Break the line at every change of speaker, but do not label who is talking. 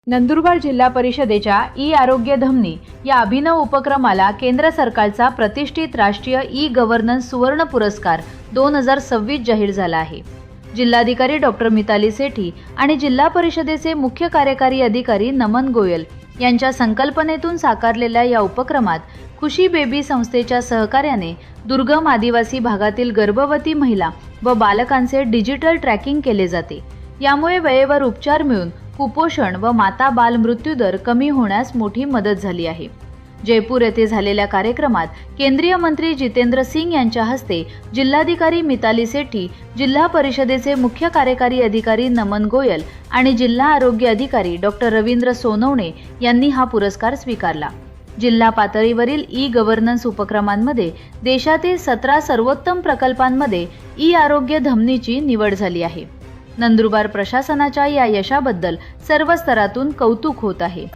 नंदुरबार जिल्हा परिषदेच्या ई आरोग्य धमनी या अभिनव उपक्रमाला केंद्र सरकारचा प्रतिष्ठित राष्ट्रीय ई गव्हर्नन्स सुवर्ण पुरस्कार 2026 जाहीर झाला आहे। जिल्हाधिकारी डॉक्टर मिताली सेठी आणि जिल्हा परिषदेचे मुख्य कार्यकारी अधिकारी नमन गोयल यांच्या संकल्पनेतून साकारलेल्या या उपक्रमात खुशी बेबी संस्थेच्या सहकार्याने दुर्गम आदिवासी भागातील गर्भवती महिला व बालकांचे डिजिटल ट्रॅकिंग केले जाते। यामुळे वेळेवर उपचार मिळून कुपोषण व माता बाल मृत्यू दर कमी होण्यास मोठी मदत झाली आहे। जयपूर येथे झालेल्या कार्यक्रमात केंद्रीय मंत्री जितेंद्र सिंग यांच्या हस्ते जिल्हाधिकारी मिताली सेठी, जिल्हा परिषदेचे मुख्य कार्यकारी अधिकारी नमन गोयल आणि जिल्हा आरोग्य अधिकारी डॉक्टर रवींद्र सोनवणे यांनी हा पुरस्कार स्वीकारला। जिल्हा पातळीवरील ई गव्हर्नन्स उपक्रमांमध्ये देशातील 17 सर्वोत्तम प्रकल्पांमध्ये ई आरोग्य धमनीची निवड झाली आहे। नंदुरबार प्रशासनाच्या या यशाबद्दल सर्व स्तरातून कौतुक होत आहे।